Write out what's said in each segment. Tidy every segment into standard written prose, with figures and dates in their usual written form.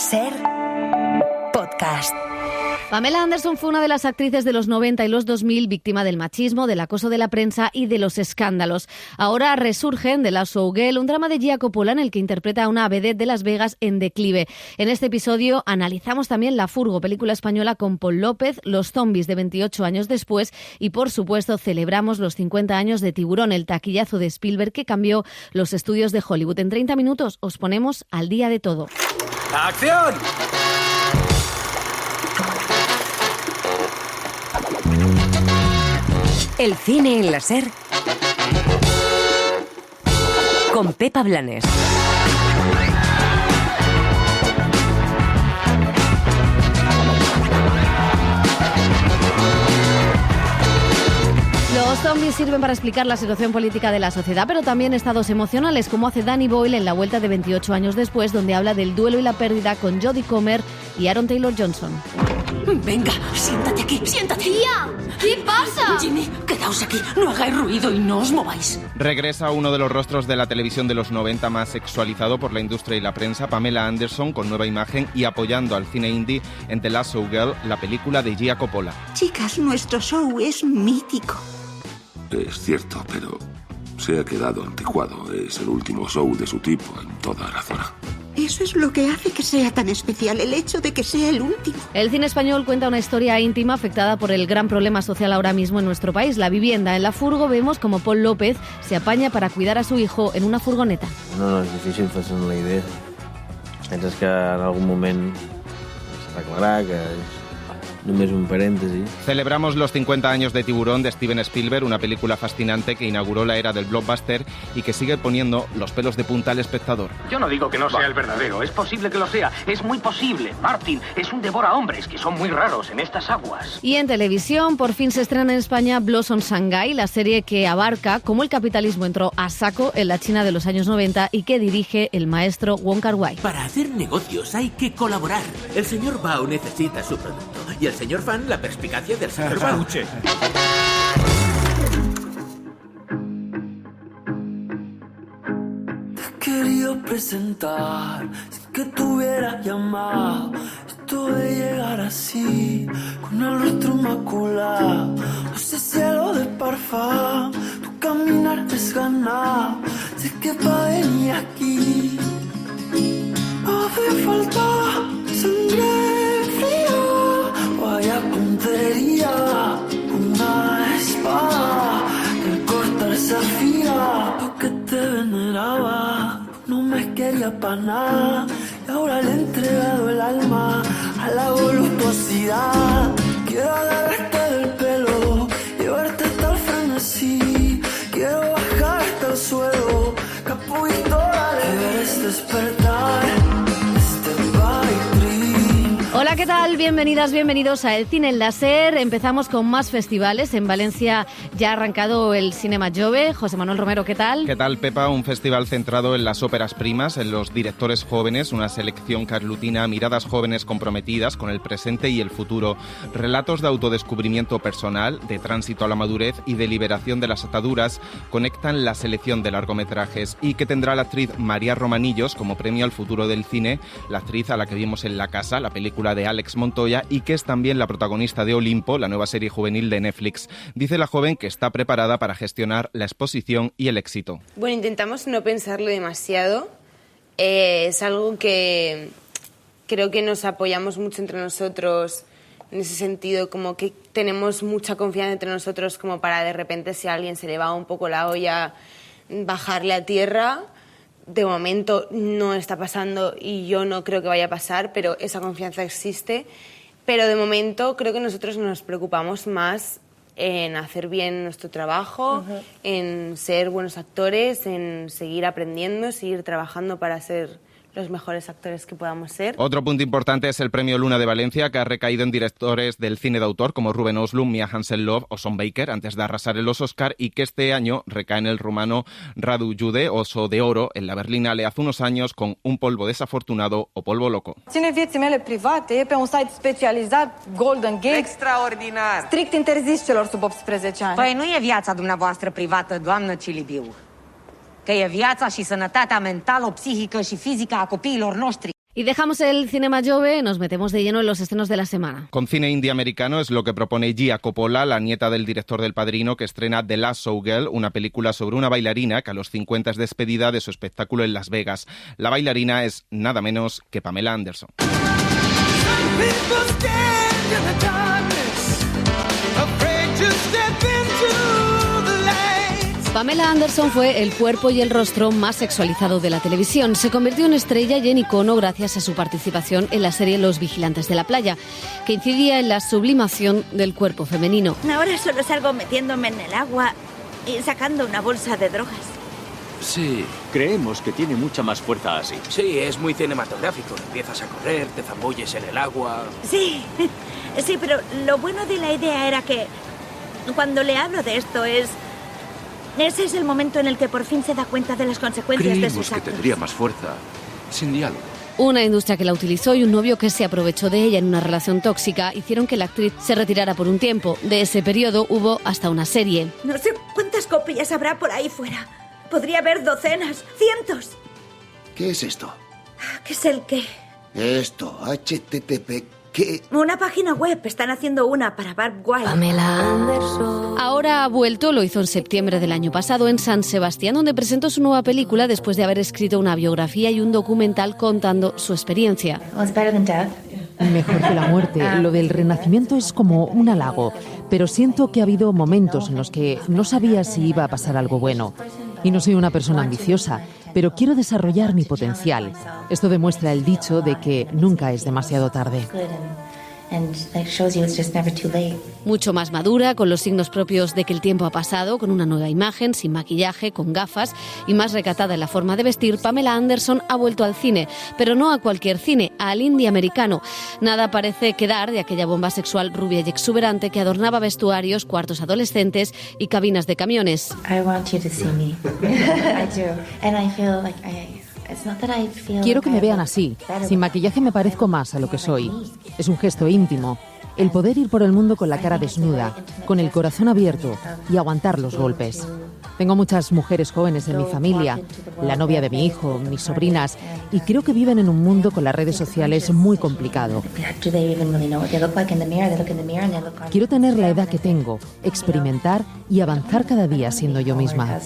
Ser podcast. Pamela Anderson fue una de las actrices de los 90 y los 2000 víctima del machismo, del acoso de la prensa y de los escándalos. Ahora resurge en The Last Showgirl, un drama de Gia Coppola en el que interpreta a una vedette de Las Vegas en declive. En este episodio analizamos también La Furgo, película española con Paul López, los zombies de 28 años después y, por supuesto, celebramos los 50 años de Tiburón, el taquillazo de Spielberg que cambió los estudios de Hollywood. En 30 minutos os ponemos al día de todo. ¡Acción! El cine en la Ser con Pepa Blanes. Los zombies sirven para explicar la situación política de la sociedad, pero también estados emocionales, como hace Danny Boyle en La Vuelta de 28 años después, donde habla del duelo y la pérdida con Jodie Comer y Aaron Taylor Johnson. Venga, siéntate aquí, siéntate. ¡Tía! ¿Qué pasa? Jimmy, quedaos aquí, no hagáis ruido y no os mováis. Regresa uno de los rostros de la televisión de los 90 más sexualizado por la industria y la prensa, Pamela Anderson, con nueva imagen y apoyando al cine indie en The Last Showgirl, la película de Gia Coppola. Chicas, nuestro show es mítico. Es cierto, pero se ha quedado anticuado. Es el último show de su tipo en toda la zona. Eso es lo que hace que sea tan especial, el hecho de que sea el último. El cine español cuenta una historia íntima afectada por el gran problema social ahora mismo en nuestro país, la vivienda. En La Furgo vemos como Paul López se apaña para cuidar a su hijo en una furgoneta. No és difícil fer-se'n una idea. Penses que en algun moment s'arreglarà, que és només un parèntesi. Celebramos los 50 años de Tiburón de Steven Spielberg, una película fascinante que inauguró la era del blockbuster y que sigue poniendo los pelos de punta al espectador. Yo no digo que no sea el verdadero, es posible que lo sea, es muy posible. Martin es un devora-hombres, que son muy raros en estas aguas. Y en televisión, por fin se estrena en España Blossom Shanghai, la serie que abarca cómo el capitalismo entró a saco en la China de los años 90 y que dirige el maestro Wong Kar-wai. Para hacer negocios hay que colaborar. El señor Bao necesita su producto y el señor Fan la perspicacia del señor Bao. Te quería presentar sin que te hubiera llamado. Esto de llegar así, con el rostro inmaculado, ese cielo de parfum, tu caminar desganado. Sé que pa' venir aquí hace falta sangre fría. Vaya puntería, una espada que corta esa fila. Porque te veneraba, no me quería pa' nada. Y ahora le he entregado el alma a la voluptuosidad. Quiero agarrarte del pelo, llevarte hasta el frenesí. Quiero bajarte al suelo, capullo, dale. Quieres despertar este baile. Hola, ¿qué tal? Bienvenidas, bienvenidos a El Cine en la Ser. Empezamos con más festivales. En Valencia ya ha arrancado el Cinema Jove. José Manuel Romero, ¿qué tal? ¿Qué tal, Pepa? Un festival centrado en las óperas primas, en los directores jóvenes, una selección que aglutina miradas jóvenes comprometidas con el presente y el futuro, relatos de autodescubrimiento personal, de tránsito a la madurez y de liberación de las ataduras, conectan la selección de largometrajes y que tendrá la actriz María Romanillos como premio al futuro del cine, la actriz a la que vimos en La Casa, la película de Alex Montoya, y que es también la protagonista de Olimpo, la nueva serie juvenil de Netflix. Dice la joven que está preparada para gestionar la exposición y el éxito. Bueno, intentamos no pensarlo demasiado. Es algo que creo que nos apoyamos mucho entre nosotros en ese sentido, como que tenemos mucha confianza entre nosotros como para de repente, si a alguien se le va un poco la olla, bajarle a tierra. De momento no está pasando y yo no creo que vaya a pasar, pero esa confianza existe. Pero de momento creo que nosotros nos preocupamos más en hacer bien nuestro trabajo, en ser buenos actores, en seguir aprendiendo, seguir trabajando para ser los mejores actores que podamos ser. Otro punto importante es el Premio Luna de Valencia, que ha recaído en directores del cine de autor como Ruben Östlund, Mia Hansen-Løve o Son Baker, antes de arrasar en los Oscar, y que este año recae en el rumano Radu Jude, Oso de Oro, en la Berlinale hace unos años con Un polvo desafortunado o Polvo loco. Ține vieții mele private pe un site specializat, Golden Gate. Extraordinar! Strict interzis celor sub 18 ani. Păi nu e viața dumneavoastră privată, doamnă Cilibiu. Că e viața și sănătatea mentală, psihică și fizică a copiilor noștri. Y dejamos el cinema jove y nos metemos de lleno en los estrenos de la semana. Con cine indie americano es lo que propone Gia Coppola, la nieta del director del Padrino, que estrena The Last Showgirl, una película sobre una bailarina que a los 50 es despedida de su espectáculo en Las Vegas. La bailarina es nada menos que Pamela Anderson. Pamela Anderson fue el cuerpo y el rostro más sexualizado de la televisión. Se convirtió en estrella y en icono gracias a su participación en la serie Los Vigilantes de la Playa, que incidía en la sublimación del cuerpo femenino. Ahora solo salgo metiéndome en el agua y sacando una bolsa de drogas. Sí, creemos que tiene mucha más fuerza así. Sí, es muy cinematográfico. Empiezas a correr, te zambulles en el agua. Sí, pero lo bueno de la idea era que cuando le hablo de esto ese es el momento en el que por fin se da cuenta de las consecuencias de sus actos. Creímos que tendría más fuerza, sin diálogo. Una industria que la utilizó y un novio que se aprovechó de ella en una relación tóxica hicieron que la actriz se retirara por un tiempo. De ese periodo hubo hasta una serie. No sé cuántas copias habrá por ahí fuera. Podría haber docenas, cientos. ¿Qué es esto? ¿Qué es el qué? Esto, HTTP, ¿qué? Una página web. Están haciendo una para Barb White. Pamela Anderson. Ahora ha vuelto, lo hizo en septiembre del año pasado en San Sebastián, donde presentó su nueva película después de haber escrito una biografía y un documental contando su experiencia. Mejor que la muerte. Lo del renacimiento es como un halago, pero siento que ha habido momentos en los que no sabía si iba a pasar algo bueno. Y no soy una persona ambiciosa, pero quiero desarrollar mi potencial. Esto demuestra el dicho de que nunca es demasiado tarde. Mucho más madura, con los signos propios de que el tiempo ha pasado, con una nueva imagen, sin maquillaje, con gafas y más recatada en la forma de vestir, Pamela Anderson ha vuelto al cine, pero no a cualquier cine, al indie americano. Nada parece quedar de aquella bomba sexual rubia y exuberante que adornaba vestuarios, cuartos adolescentes y cabinas de camiones. Quiero que me vean así. Sin maquillaje me parezco más a lo que soy. Es un gesto íntimo. El poder ir por el mundo con la cara desnuda, con el corazón abierto y aguantar los golpes. Tengo muchas mujeres jóvenes en mi familia, la novia de mi hijo, mis sobrinas, y creo que viven en un mundo con las redes sociales muy complicado. Quiero tener la edad que tengo, experimentar y avanzar cada día siendo yo misma.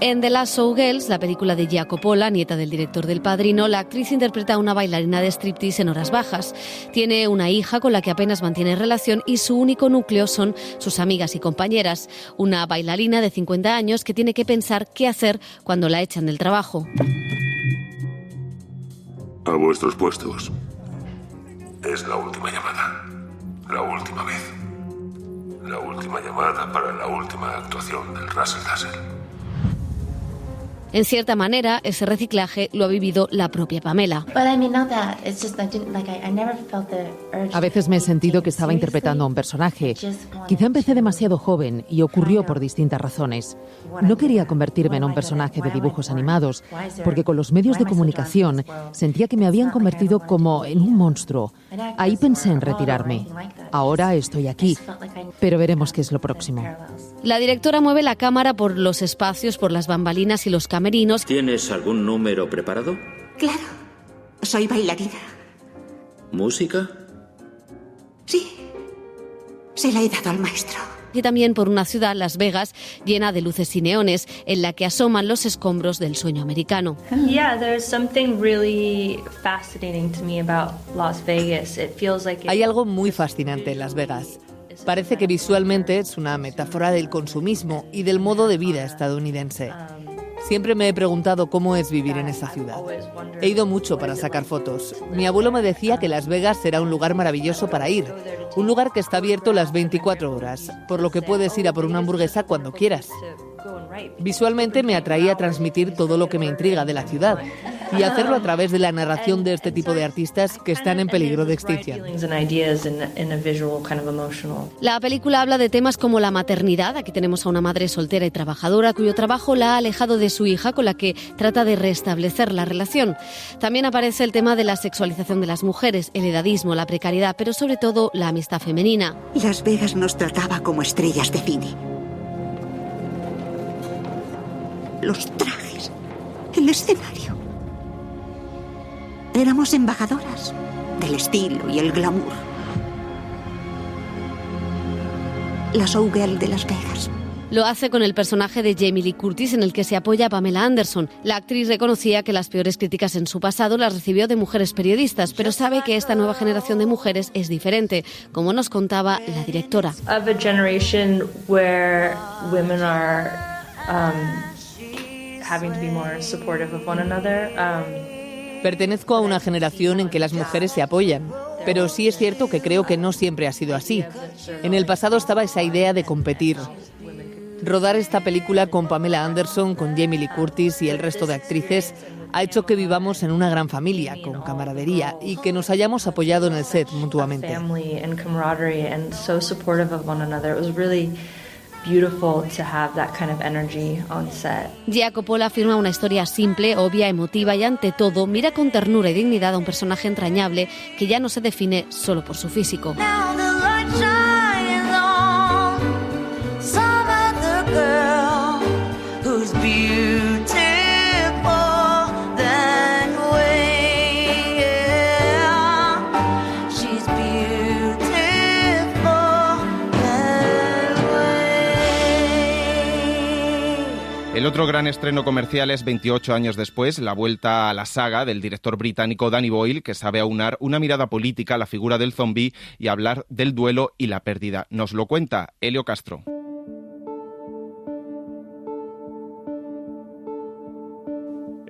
En The Last Showgirls, la película de Gia Coppola, nieta del director del Padrino, la actriz interpreta a una bailarina de striptease en horas bajas. Tiene una hija con la que apenas mantiene relación y su único núcleo son sus amigas y compañeras. Una bailarina de 50 años que tiene que pensar qué hacer cuando la echan del trabajo. A vuestros puestos. Es la última llamada. La última vez. La última llamada para la última actuación del Razzle Dazzle. En cierta manera, ese reciclaje lo ha vivido la propia Pamela. A veces me he sentido que estaba interpretando a un personaje. Quizá empecé demasiado joven y ocurrió por distintas razones. No quería convertirme en un personaje de dibujos animados, porque con los medios de comunicación sentía que me habían convertido como en un monstruo. Ahí pensé en retirarme. Ahora estoy aquí, pero veremos qué es lo próximo. La directora mueve la cámara por los espacios, por las bambalinas y los camerinos. ¿Tienes algún número preparado? Claro, soy bailarina. ¿Música? Sí, se la he dado al maestro. Y también por una ciudad, Las Vegas, llena de luces y neones, en la que asoman los escombros del sueño americano. Hay algo muy fascinante en Las Vegas. Parece que visualmente es una metáfora del consumismo y del modo de vida estadounidense. Siempre me he preguntado cómo es vivir en esa ciudad. He ido mucho para sacar fotos. Mi abuelo me decía que Las Vegas era un lugar maravilloso para ir, un lugar que está abierto las 24 horas, por lo que puedes ir a por una hamburguesa cuando quieras. Visualmente me atraía transmitir todo lo que me intriga de la ciudad y hacerlo a través de la narración de este tipo de artistas que están en peligro de extinción. La película habla de temas como la maternidad. Aquí tenemos a una madre soltera y trabajadora cuyo trabajo la ha alejado de su hija, con la que trata de restablecer la relación. También aparece el tema de la sexualización de las mujeres, el edadismo, la precariedad, pero sobre todo la amistad femenina. Las Vegas nos trataba como estrellas de cine. Los trajes, el escenario. Éramos embajadoras del estilo y el glamour. La showgirl de Las Vegas. Lo hace con el personaje de Jamie Lee Curtis, en el que se apoya Pamela Anderson. La actriz reconocía que las peores críticas en su pasado las recibió de mujeres periodistas, pero sabe que esta nueva generación de mujeres es diferente, como nos contaba la directora. Of a generation where women are having to be more supportive of one another. Pertenezco a una generación en que las mujeres se apoyan, pero sí es cierto que creo que no siempre ha sido así. En el pasado estaba esa idea de competir. Rodar esta película con Pamela Anderson, con Jamie Lee Curtis y el resto de actrices ha hecho que vivamos en una gran familia, con camaradería, y que nos hayamos apoyado en el set mutuamente. Gia Coppola afirma una historia simple, obvia, emotiva y ante todo mira con ternura y dignidad a un personaje entrañable que ya no se define solo por su físico. El otro gran estreno comercial es 28 años después, la vuelta a la saga del director británico Danny Boyle, que sabe aunar una mirada política a la figura del zombi y hablar del duelo y la pérdida. Nos lo cuenta Helio Castro.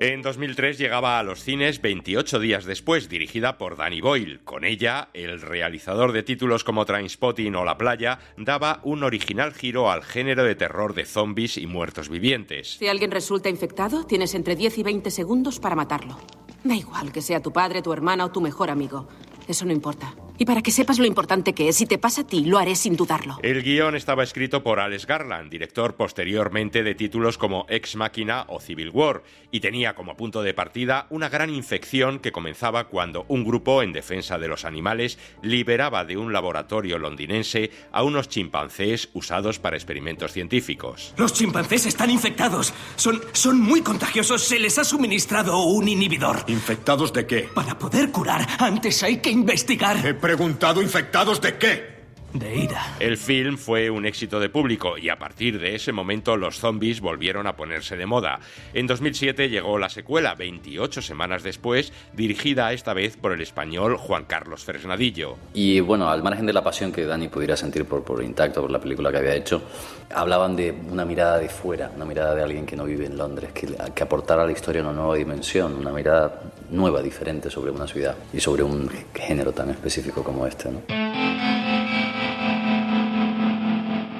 En 2003 llegaba a los cines 28 días después, dirigida por Danny Boyle. Con ella, el realizador de títulos como Trainspotting o La playa daba un original giro al género de terror de zombies y muertos vivientes. Si alguien resulta infectado, tienes entre 10 y 20 segundos para matarlo. Da igual que sea tu padre, tu hermana o tu mejor amigo. Eso no importa. Y para que sepas lo importante que es, si te pasa a ti, lo haré sin dudarlo. El guión estaba escrito por Alex Garland, director posteriormente de títulos como Ex Machina o Civil War, y tenía como punto de partida una gran infección que comenzaba cuando un grupo en defensa de los animales liberaba de un laboratorio londinense a unos chimpancés usados para experimentos científicos. Los chimpancés están infectados. Son muy contagiosos. Se les ha suministrado un inhibidor. ¿Infectados de qué? Para poder curar, antes hay que investigar. He preguntado, ¿infectados de qué? De ira. El film fue un éxito de público y a partir de ese momento los zombies volvieron a ponerse de moda. En 2007 llegó la secuela, 28 semanas después, dirigida esta vez por el español Juan Carlos Fresnadillo. Y bueno, al margen de la pasión que Dani pudiera sentir por Intacto, por la película que había hecho, hablaban de una mirada de fuera, una mirada de alguien que no vive en Londres, que aportara a la historia una nueva dimensión, una mirada nueva, diferente sobre una ciudad y sobre un género tan específico como este, ¿no?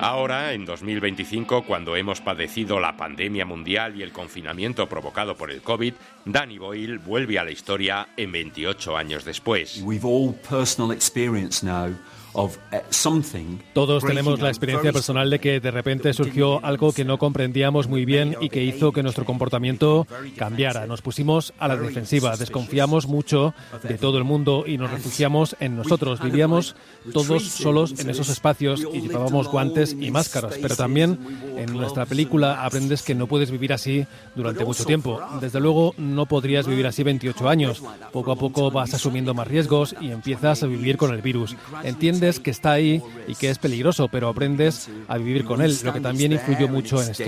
Ahora, en 2025, cuando hemos padecido la pandemia mundial y el confinamiento provocado por el COVID, Danny Boyle vuelve a la historia en 28 años después. We've all personal experience now of something. Todos tenemos la experiencia personal de que de repente surgió algo que no comprendíamos muy bien y que hizo que nuestro comportamiento cambiara. Nos pusimos a la defensiva, desconfiamos mucho de todo el mundo y nos refugiamos en nosotros. Vivíamos todos solos en esos espacios y llevábamos guantes y máscaras, pero también en nuestra película aprendes que no puedes vivir así durante mucho tiempo. Desde luego no podrías vivir así 28 años. Poco a poco vas asumiendo más riesgos y empiezas a vivir con el virus. Entiendes que está ahí y que es peligroso, pero aprendes a vivir con él, lo que también influyó mucho en esto.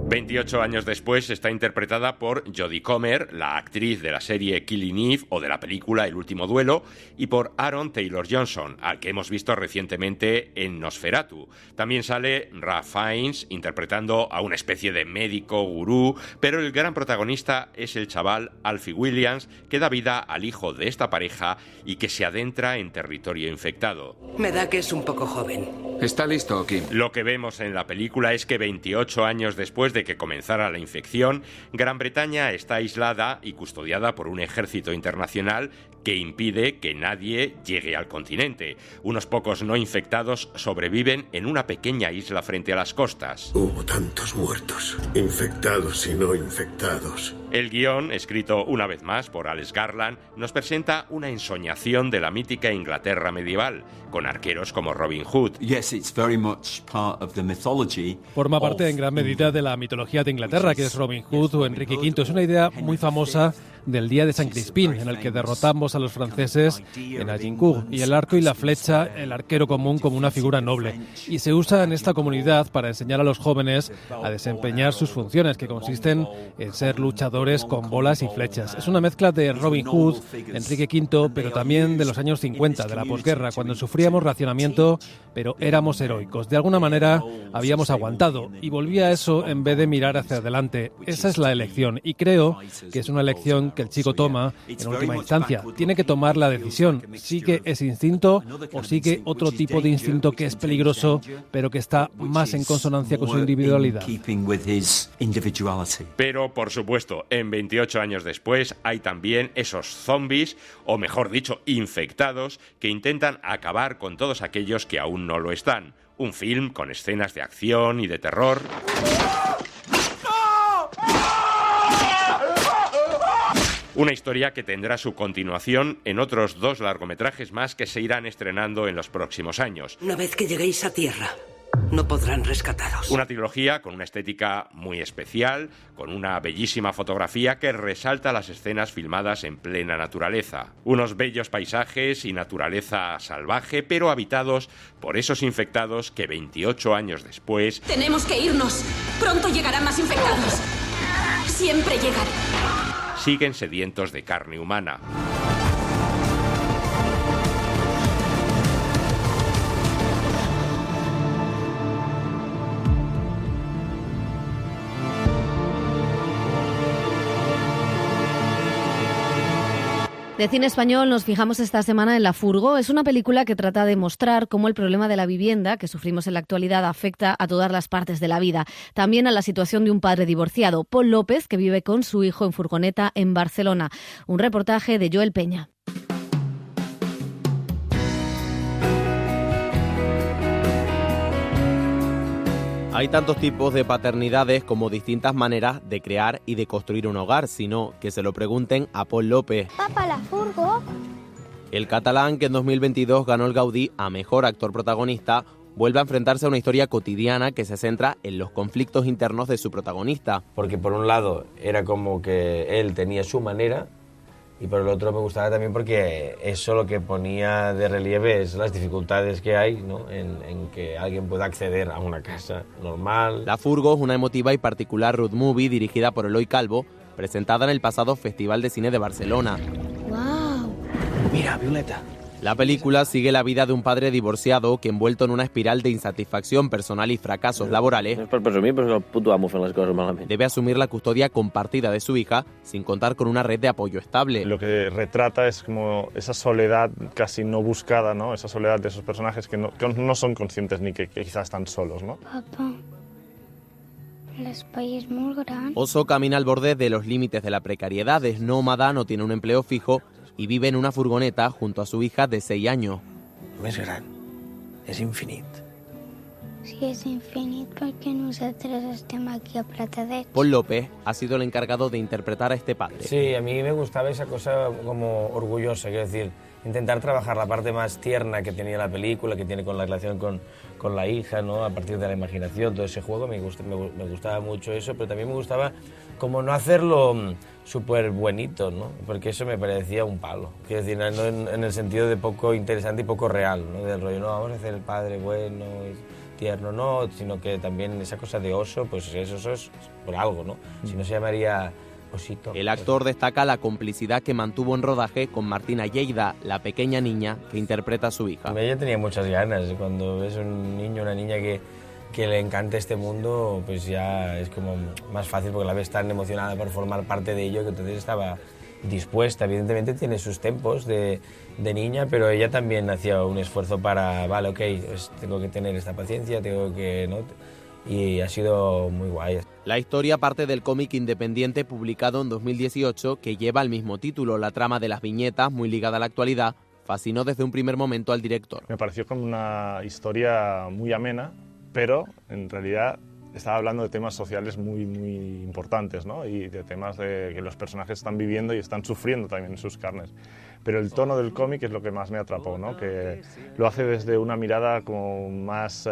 28 años después está interpretada por Jodie Comer, la actriz de la serie Killing Eve o de la película El último duelo, y por Aaron Taylor Johnson, al que hemos visto recientemente en Nosferatu. También sale Ralph Fiennes interpretando a una especie de médico gurú, pero el gran protagonista es el chaval Alfie Williams, que da vida al hijo de esta pareja y que se adentra en territorio infectado. Me da que es un poco joven. ¿Está listo, Kim? Lo que vemos en la película es que 28 años después de que comenzara la infección, Gran Bretaña está aislada y custodiada por un ejército internacional que impide que nadie llegue al continente. Unos pocos no infectados sobreviven en una pequeña isla frente a las costas. Hubo tantos muertos, infectados y no infectados. El guión, escrito una vez más por Alex Garland, nos presenta una ensoñación de la mítica Inglaterra medieval, con arqueros como Robin Hood. Forma parte en gran medida de la mitología de Inglaterra, que es Robin Hood o Enrique V. Es una idea muy famosa del día de San Crispín, en el que derrotamos a los franceses en Agincourt, y el arco y la flecha, el arquero común, como una figura noble. Y se usa en esta comunidad para enseñar a los jóvenes a desempeñar sus funciones, que consisten en ser luchadores con bolas y flechas. Es una mezcla de Robin Hood, Enrique V, pero también de los años 50, de la posguerra, cuando sufríamos racionamiento, pero éramos heroicos. De alguna manera habíamos aguantado, y volvía a eso en vez de mirar hacia adelante. Esa es la elección, y creo que es una elección que el chico toma en última instancia. Tiene que tomar la decisión. Sigue ese instinto o sigue otro tipo de instinto que es peligroso, pero que está más en consonancia con su individualidad. Pero, por supuesto, en 28 años después hay también esos zombies, o mejor dicho, infectados, que intentan acabar con todos aquellos que aún no lo están. Un film con escenas de acción y de terror. Una historia que tendrá su continuación en otros 2 largometrajes más que se irán estrenando en los próximos años. Una vez que lleguéis a tierra, no podrán rescataros. Una trilogía con una estética muy especial, con una bellísima fotografía que resalta las escenas filmadas en plena naturaleza. Unos bellos paisajes y naturaleza salvaje, pero habitados por esos infectados que 28 años después... Tenemos que irnos. Pronto llegarán más infectados. Siempre llegarán. Siguen sedientos de carne humana. De cine español nos fijamos esta semana en La Furgo. Es una película que trata de mostrar cómo el problema de la vivienda que sufrimos en la actualidad afecta a todas las partes de la vida. También a la situación de un padre divorciado, Pol López, que vive con su hijo en furgoneta en Barcelona. Un reportaje de Joel Peña. Hay tantos tipos de paternidades como distintas maneras de crear y de construir un hogar, sino que se lo pregunten a Pol López. Papá, La Furgo. El catalán, que en 2022 ganó el Gaudí a Mejor Actor Protagonista, vuelve a enfrentarse a una historia cotidiana que se centra en los conflictos internos de su protagonista. Porque por un lado era como que él tenía su manera, y por el otro me gustaba también porque eso lo que ponía de relieve es las dificultades que hay, ¿no? en que alguien pueda acceder a una casa normal. La Furgo es una emotiva y particular road movie dirigida por Eloy Calvo, presentada en el pasado Festival de Cine de Barcelona. ¡Wow! Mira, Violeta. La película sigue la vida de un padre divorciado que, envuelto en una espiral de insatisfacción personal y fracasos laborales, No és per presumir, però és que el puto amo fent les coses malament. debe asumir la custodia compartida de su hija sin contar con una red de apoyo estable. Lo que retrata es como esa soledad casi no buscada, ¿no? Esa soledad de esos personajes que no son conscientes ni que quizás están solos, ¿no? Papá, l'espai és molt gran. Oso camina al borde de los límites de la precariedad, es nómada, no tiene un empleo fijo y vive en una furgoneta junto a su hija de 6 años. Més gran. És infinit. Si és infinit, per què nosaltres estem aquí apretadets? Pol López ha sido el encargado de interpretar a este padre. Sí, a mí me gustaba esa cosa como orgullosa, quiero decir, intentar trabajar la parte más tierna que tenía la película, que tiene con la relación con la hija, ¿no? A partir de la imaginación, todo ese juego, me gustaba mucho eso, pero también me gustaba como no hacerlo súper buenito, ¿no? Porque eso me parecía un palo. Quiero decir, no en el sentido de poco interesante y poco real, ¿no? Del rollo, no, vamos a hacer el padre bueno, tierno, no, sino que también esa cosa de oso, pues eso es por algo, ¿no? Si no se llamaría osito. El actor destaca la complicidad que mantuvo en rodaje con Martina Lleida, la pequeña niña que interpreta a su hija. Ella tenía muchas ganas. Cuando ves un niño, una niña que le encanta este mundo, pues ya es como más fácil porque la ves tan emocionada por formar parte de ello que entonces estaba dispuesta. Evidentemente tiene sus tempos de niña, pero ella también hacía un esfuerzo para, vale, ok, pues tengo que tener esta paciencia, tengo que, ¿no? y ha sido muy guay. La historia parte del cómic independiente publicado en 2018 que lleva el mismo título. La trama de las viñetas, muy ligada a la actualidad, fascinó desde un primer momento al director. Me pareció como una historia muy amena, pero en realidad estaba hablando de temas sociales muy importantes, ¿no? Y de temas que los personajes están viviendo y están sufriendo también en sus carnes. Pero el tono del cómic es lo que más me atrapó, ¿no? Que lo hace desde una mirada como más,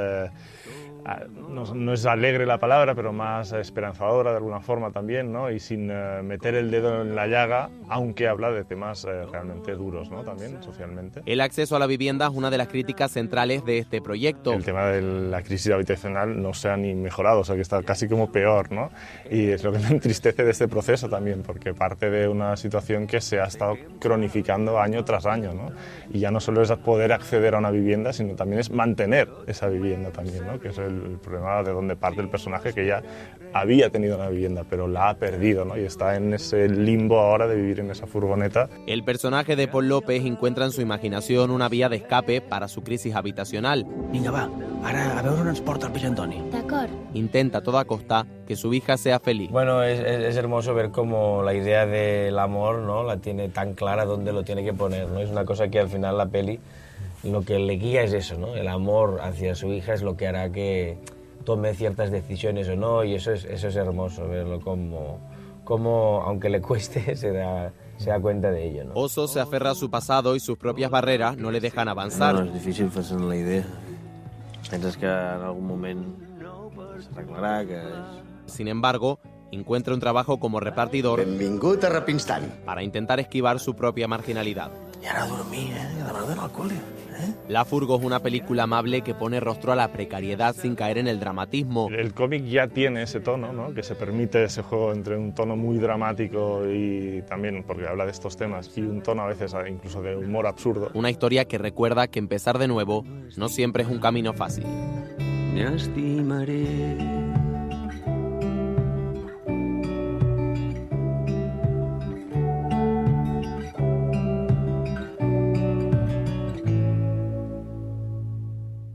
no es alegre la palabra, pero más esperanzadora de alguna forma también, ¿no? Y sin meter el dedo en la llaga, aunque habla de temas realmente duros, ¿no? También socialmente. El acceso a la vivienda es una de las críticas centrales de este proyecto. El tema de la crisis habitacional no se ha ni mejorado, o sea que está casi como peor, ¿no? Y es lo que me entristece de este proceso también, porque parte de una situación que se ha estado cronificando año tras año, ¿no? Y ya no solo es poder acceder a una vivienda, sino también es mantener esa vivienda también, ¿no? Que es el problema de donde parte el personaje, que ya había tenido una vivienda, pero la ha perdido, ¿no? Y está en ese limbo ahora de vivir en esa furgoneta. El personaje de Paul López encuentra en su imaginación una vía de escape para su crisis habitacional. Vinga, va, ara a veure on ens porta el pare Antoni. D'acord. Intenta a toda costa que su hija sea feliz. Bueno, es hermoso ver cómo la idea del amor, ¿no? La tiene tan clara dónde lo tiene que poner, ¿no? Es una cosa que al final la peli lo que le guía es eso, ¿no? El amor hacia su hija es lo que hará que tome ciertas decisiones o no, y eso es hermoso, verlo como aunque le cueste, se da cuenta de ello, ¿no? Oso se aferra a su pasado y sus propias barreras no le dejan avanzar. No, és difícil fer-se'n la idea. Penses que en algun moment s'arreglarà, que... Sin embargo, encuentra un trabajo como repartidor para intentar esquivar su propia marginalidad. I ara a dormir, a la verdad al cole. La Furgo es una película amable que pone rostro a la precariedad sin caer en el dramatismo. El cómic ya tiene ese tono, ¿no? Que se permite ese juego entre un tono muy dramático y también, porque habla de estos temas, y un tono a veces incluso de humor absurdo. Una historia que recuerda que empezar de nuevo no siempre es un camino fácil. Me estimaré.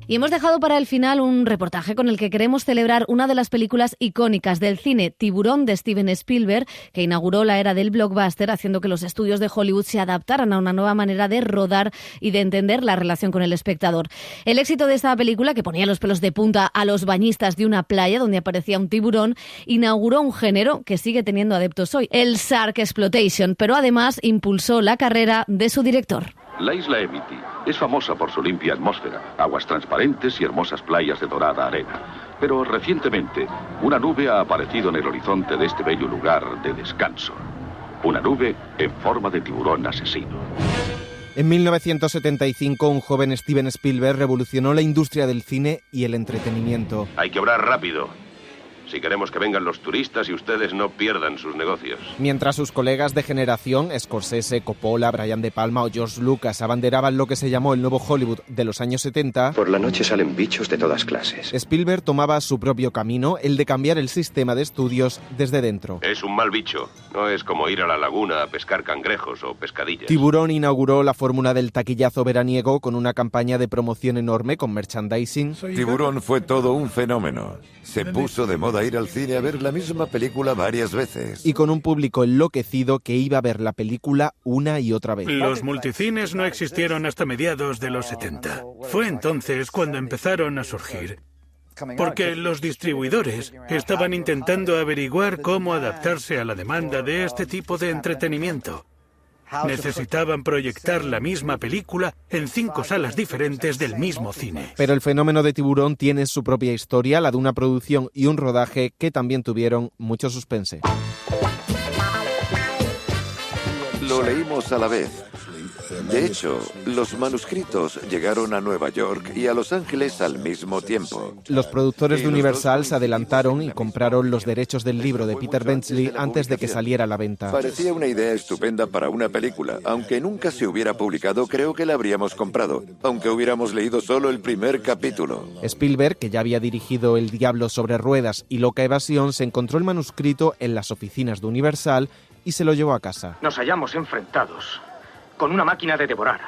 Y hemos dejado para el final un reportaje con el que queremos celebrar una de las películas icónicas del cine, Tiburón, de Steven Spielberg, que inauguró la era del blockbuster, haciendo que los estudios de Hollywood se adaptaran a una nueva manera de rodar y de entender la relación con el espectador. El éxito de esta película, que ponía los pelos de punta a los bañistas de una playa donde aparecía un tiburón, inauguró un género que sigue teniendo adeptos hoy, el Shark Exploitation, pero además impulsó la carrera de su director. La isla Amity es famosa por su limpia atmósfera, aguas transparentes y hermosas playas de dorada arena. Pero recientemente, una nube ha aparecido en el horizonte de este bello lugar de descanso. Una nube en forma de tiburón asesino. En 1975, un joven Steven Spielberg revolucionó la industria del cine y el entretenimiento. Hay que obrar rápido, si queremos que vengan los turistas y ustedes no pierdan sus negocios. Mientras sus colegas de generación, Scorsese, Coppola, Brian De Palma o George Lucas, abanderaban lo que se llamó el nuevo Hollywood de los años 70, por la noche salen bichos de todas clases. Spielberg tomaba su propio camino, el de cambiar el sistema de estudios desde dentro. Es un mal bicho, no es como ir a la laguna a pescar cangrejos o pescadillas. Tiburón inauguró la fórmula del taquillazo veraniego con una campaña de promoción enorme con merchandising. Tiburón fue todo un fenómeno. Se puso de moda ir al cine a ver la misma película varias veces. Y con un público enloquecido que iba a ver la película una y otra vez. Los multicines no existieron hasta mediados de los 70. Fue entonces cuando empezaron a surgir. Porque los distribuidores estaban intentando averiguar cómo adaptarse a la demanda de este tipo de entretenimiento. Necesitaban proyectar la misma película en 5 salas diferentes del mismo cine. Pero el fenómeno de Tiburón tiene su propia historia, la de una producción y un rodaje que también tuvieron mucho suspense. Lo leímos a la vez. De hecho, los manuscritos llegaron a Nueva York y a Los Ángeles al mismo tiempo. Los productores de Universal se adelantaron y compraron los derechos del libro de Peter Benchley antes de que saliera a la venta. Parecía una idea estupenda para una película. Aunque nunca se hubiera publicado, creo que la habríamos comprado, aunque hubiéramos leído solo el primer capítulo. Spielberg, que ya había dirigido El Diablo sobre ruedas y Loca Evasión, se encontró el manuscrito en las oficinas de Universal y se lo llevó a casa. Nos hallamos enfrentados con una máquina de devorar,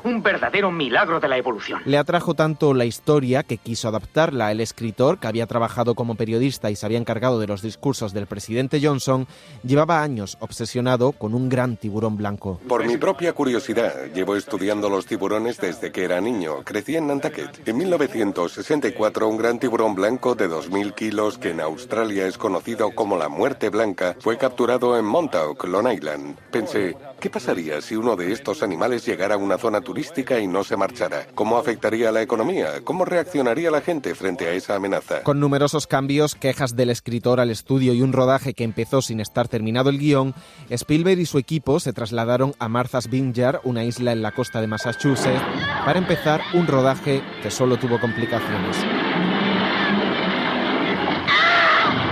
un verdadero milagro de la evolución. Le atrajo tanto la historia que quiso adaptarla. El escritor, que había trabajado como periodista y se había encargado de los discursos del presidente Johnson, llevaba años obsesionado con un gran tiburón blanco. Por mi propia curiosidad, llevo estudiando los tiburones desde que era niño. Crecí en Nantucket. En 1964, un gran tiburón blanco de 2.000 kilos, que en Australia es conocido como la muerte blanca, fue capturado en Montauk, Long Island. Pensé, ¿qué pasaría si uno de estos animales llegara a una zona turística y no se marchara? ¿Cómo afectaría a la economía? ¿Cómo reaccionaría la gente frente a esa amenaza? Con numerosos cambios, quejas del escritor al estudio y un rodaje que empezó sin estar terminado el guión, Spielberg y su equipo se trasladaron a Martha's Vineyard, una isla en la costa de Massachusetts, para empezar un rodaje que solo tuvo complicaciones.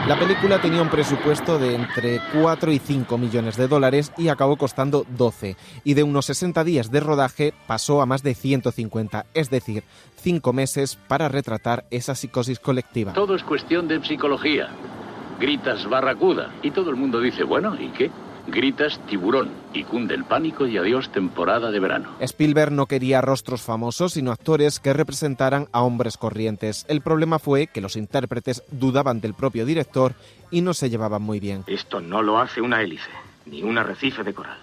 La película tenía un presupuesto de entre 4 y 5 millones de dólares y acabó costando 12. Y de unos 60 días de rodaje pasó a más de 150, es decir, 5 meses para retratar esa psicosis colectiva. Todo es cuestión de psicología. Gritas barracuda y todo el mundo dice, bueno, ¿y qué? Gritas tiburón y cunde el pánico y adiós temporada de verano. Spielberg no quería rostros famosos, sino actores que representaran a hombres corrientes. El problema fue que los intérpretes dudaban del propio director y no se llevaban muy bien. Esto no lo hace una hélice, ni un arrecife de coral,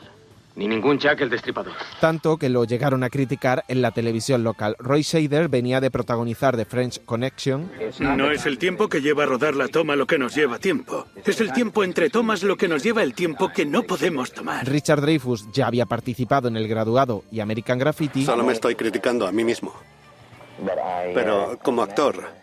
ni ningún Jack el Destripador. Tanto que lo llegaron a criticar en la televisión local. Roy Scheider venía de protagonizar The French Connection. No es el tiempo que lleva a rodar la toma lo que nos lleva tiempo. Es el tiempo entre tomas lo que nos lleva el tiempo que no podemos tomar. Richard Dreyfuss ya había participado en El Graduado y American Graffiti. Solo me estoy criticando a mí mismo. Pero como actor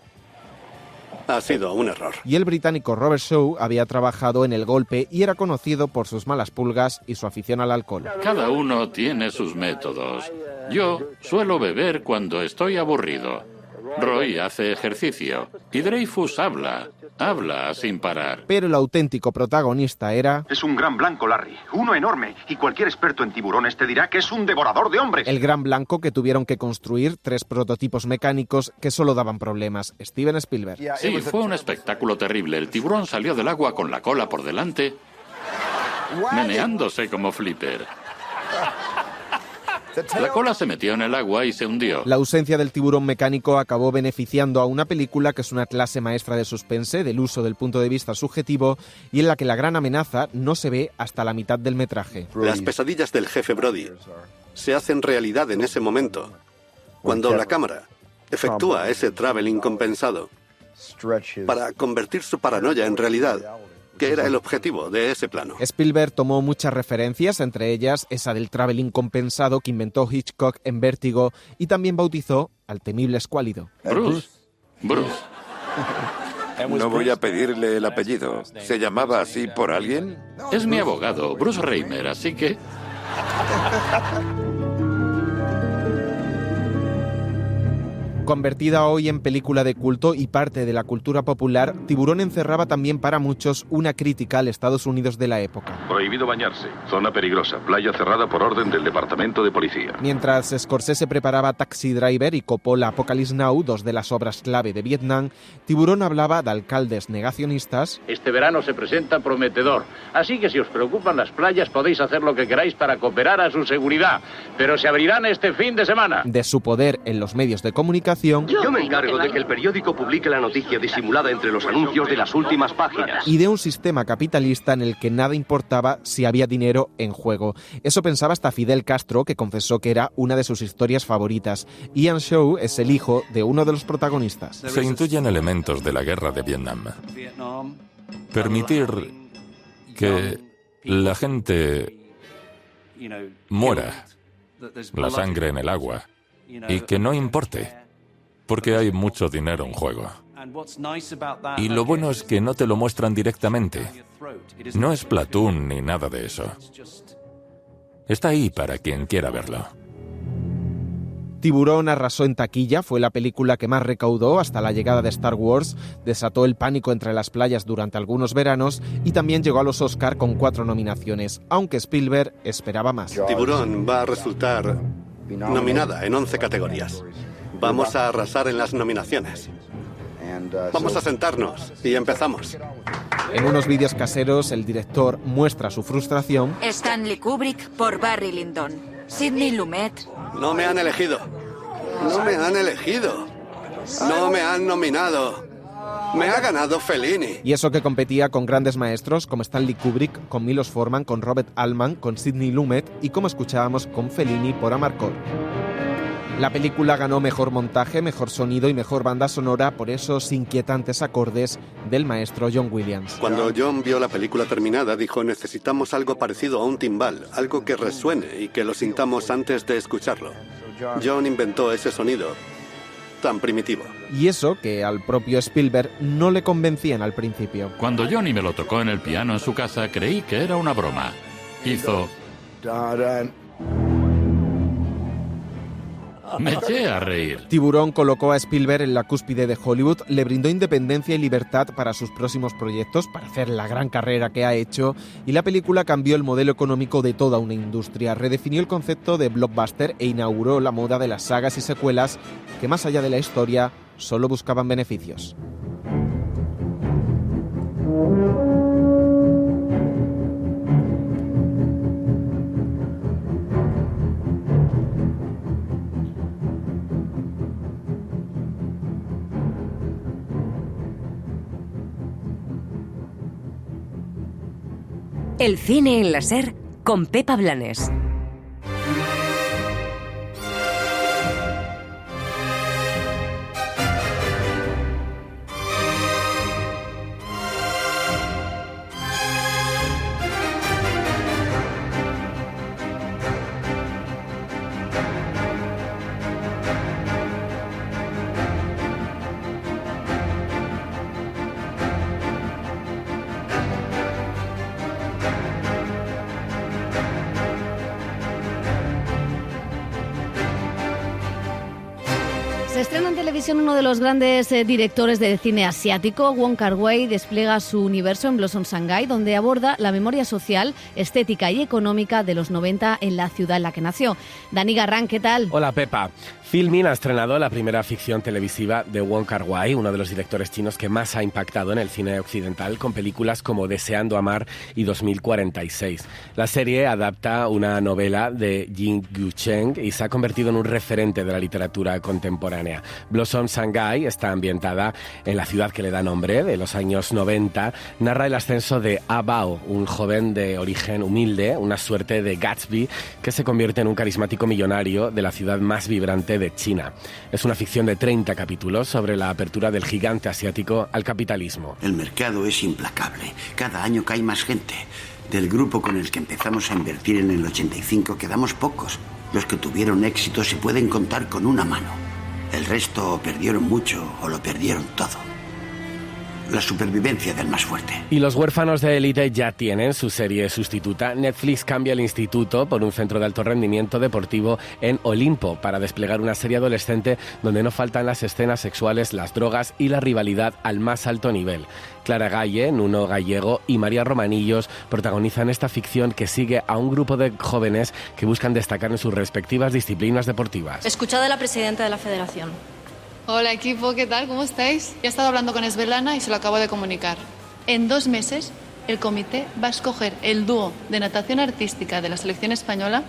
ha sido un error. Y el británico Robert Shaw había trabajado en El Golpe y era conocido por sus malas pulgas y su afición al alcohol. Cada uno tiene sus métodos. Yo suelo beber cuando estoy aburrido. Roy hace ejercicio y Dreyfuss habla sin parar. Pero el auténtico protagonista era... Es un gran blanco, Larry, uno enorme, y cualquier experto en tiburones te dirá que es un devorador de hombres. El gran blanco que tuvieron que construir 3 prototipos mecánicos que solo daban problemas. Steven Spielberg. Sí, fue un espectáculo terrible. El tiburón salió del agua con la cola por delante, meneándose como Flipper. La cola se metió en el agua y se hundió. La ausencia del tiburón mecánico acabó beneficiando a una película que es una clase maestra de suspense, del uso del punto de vista subjetivo y en la que la gran amenaza no se ve hasta la mitad del metraje. Las pesadillas del jefe Brody se hacen realidad en ese momento, cuando la cámara efectúa ese traveling compensado para convertir su paranoia en realidad, que era el objetivo de ese plano. Spielberg tomó muchas referencias, entre ellas esa del traveling compensado que inventó Hitchcock en Vértigo y también bautizó al temible escuálido. Bruce. No voy a pedirle el apellido. ¿Se llamaba así por alguien? Es mi abogado, Bruce Reimer, así que... Convertida hoy en película de culto y parte de la cultura popular, Tiburón encerraba también para muchos una crítica al Estados Unidos de la época. Prohibido bañarse, zona peligrosa, playa cerrada por orden del Departamento de Policía. Mientras Scorsese preparaba Taxi Driver y Coppola Apocalypse Now, 2 de las obras clave de Vietnam, Tiburón hablaba de alcaldes negacionistas. Este verano se presenta prometedor, así que si os preocupan las playas podéis hacer lo que queráis para cooperar a su seguridad, pero se abrirán este fin de semana. De su poder en los medios de comunicación. Yo me encargo de que el periódico publique la noticia disimulada entre los anuncios de las últimas páginas. Y de un sistema capitalista en el que nada importaba si había dinero en juego. Eso pensaba hasta Fidel Castro, que confesó que era una de sus historias favoritas. Ian Shaw es el hijo de uno de los protagonistas. Se intuyen elementos de la guerra de Vietnam. Permitir que la gente muera, la sangre en el agua, y que no importe, porque hay mucho dinero en juego. Y lo bueno es que no te lo muestran directamente. No es Platoon ni nada de eso. Está ahí para quien quiera verlo. Tiburón arrasó en taquilla, fue la película que más recaudó hasta la llegada de Star Wars, desató el pánico entre las playas durante algunos veranos y también llegó a los Oscar con 4 nominaciones, aunque Spielberg esperaba más. Tiburón va a resultar nominada en 11 categorías. Vamos a arrasar en las nominaciones. Vamos a sentarnos y empezamos. En unos vídeos caseros, el director muestra su frustración. Stanley Kubrick por Barry Lyndon. Sidney Lumet. No me han elegido. No me han elegido. No me han nominado. Me ha ganado Fellini. Y eso que competía con grandes maestros como Stanley Kubrick, con Milos Forman, con Robert Altman, con Sidney Lumet y, como escuchábamos, con Fellini por Amarcord. La película ganó mejor montaje, mejor sonido y mejor banda sonora por esos inquietantes acordes del maestro John Williams. Cuando John vio la película terminada, dijo: necesitamos algo parecido a un timbal, algo que resuene y que lo sintamos antes de escucharlo. John inventó ese sonido tan primitivo. Y eso que al propio Spielberg no le convencían al principio. Cuando Johnny me lo tocó en el piano en su casa, creí que era una broma. Hizo... Me eché a reír. Tiburón colocó a Spielberg en la cúspide de Hollywood, le brindó independencia y libertad para sus próximos proyectos, para hacer la gran carrera que ha hecho, y la película cambió el modelo económico de toda una industria, redefinió el concepto de blockbuster e inauguró la moda de las sagas y secuelas que, más allá de la historia, solo buscaban beneficios. El cine en la SER con Pepa Blanes. Se estrena en televisión uno de los grandes directores del cine asiático. Wong Kar-wai despliega su universo en Blossom Shanghai, donde aborda la memoria social, estética y económica de los 90 en la ciudad en la que nació. Dani Garrán, ¿qué tal? Hola, Pepa. Filmin ha estrenado la primera ficción televisiva de Wong Kar-wai, uno de los directores chinos que más ha impactado en el cine occidental, con películas como Deseando amar y 2046. La serie adapta una novela de Jin Gucheng y se ha convertido en un referente de la literatura contemporánea. Blossom Shanghai está ambientada en la ciudad que le da nombre, de los años 90. Narra el ascenso de Ah Bao, un joven de origen humilde, una suerte de Gatsby que se convierte en un carismático millonario de la ciudad más vibrante de China. Es una ficción de 30 capítulos sobre la apertura del gigante asiático al capitalismo. El mercado es implacable. Cada año cae más gente. Del grupo con el que empezamos a invertir en el 85 quedamos pocos. Los que tuvieron éxito se pueden contar con una mano. El resto o perdieron mucho o lo perdieron todo. La supervivencia del más fuerte. Y los huérfanos de élite ya tienen su serie sustituta. Netflix cambia el instituto por un centro de alto rendimiento deportivo en Olimpo para desplegar una serie adolescente donde no faltan las escenas sexuales, las drogas y la rivalidad al más alto nivel. Clara Galle, Nuno Gallego y María Romanillos protagonizan esta ficción que sigue a un grupo de jóvenes que buscan destacar en sus respectivas disciplinas deportivas. Escuchad a la presidenta de la federación. Hola equipo, ¿qué tal? ¿Cómo estáis? Ya he estado hablando con Svetlana y se lo acabo de comunicar. En 2 meses, el comité va a escoger el dúo de natación artística de la selección española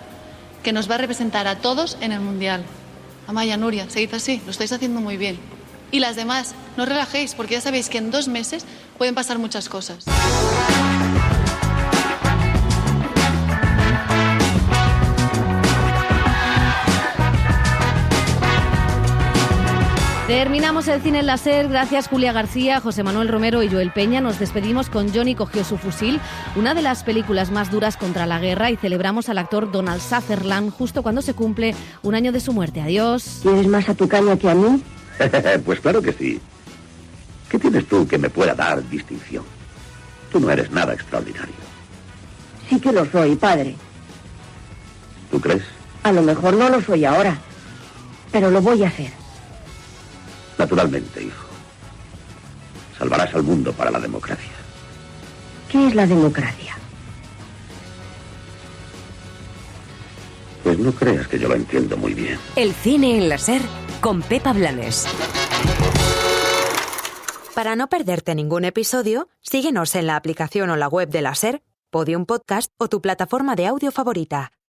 que nos va a representar a todos en el Mundial. Amaya, Nuria, seguid así, lo estáis haciendo muy bien. Y las demás, no os relajéis, porque ya sabéis que en 2 meses pueden pasar muchas cosas. Terminamos el cine en la SER. Gracias Julia García, José Manuel Romero y Joel Peña. Nos despedimos con Johnny cogió su fusil, una de las películas más duras contra la guerra, y celebramos al actor Donald Sutherland justo cuando se cumple 1 año de su muerte. Adiós. ¿Quieres más a tu caña que a mí? Pues claro que sí. ¿Qué tienes tú que me pueda dar distinción? Tú no eres nada extraordinario. Sí que lo soy, padre. ¿Tú crees? A lo mejor no lo soy ahora, pero lo voy a hacer. Naturalmente, hijo. Salvarás al mundo para la democracia. ¿Qué es la democracia? Pues no creas que yo lo entiendo muy bien. El cine en la SER con Pepa Blanes. Para no perderte ningún episodio, síguenos en la aplicación o la web de la SER, Podium Podcast o tu plataforma de audio favorita.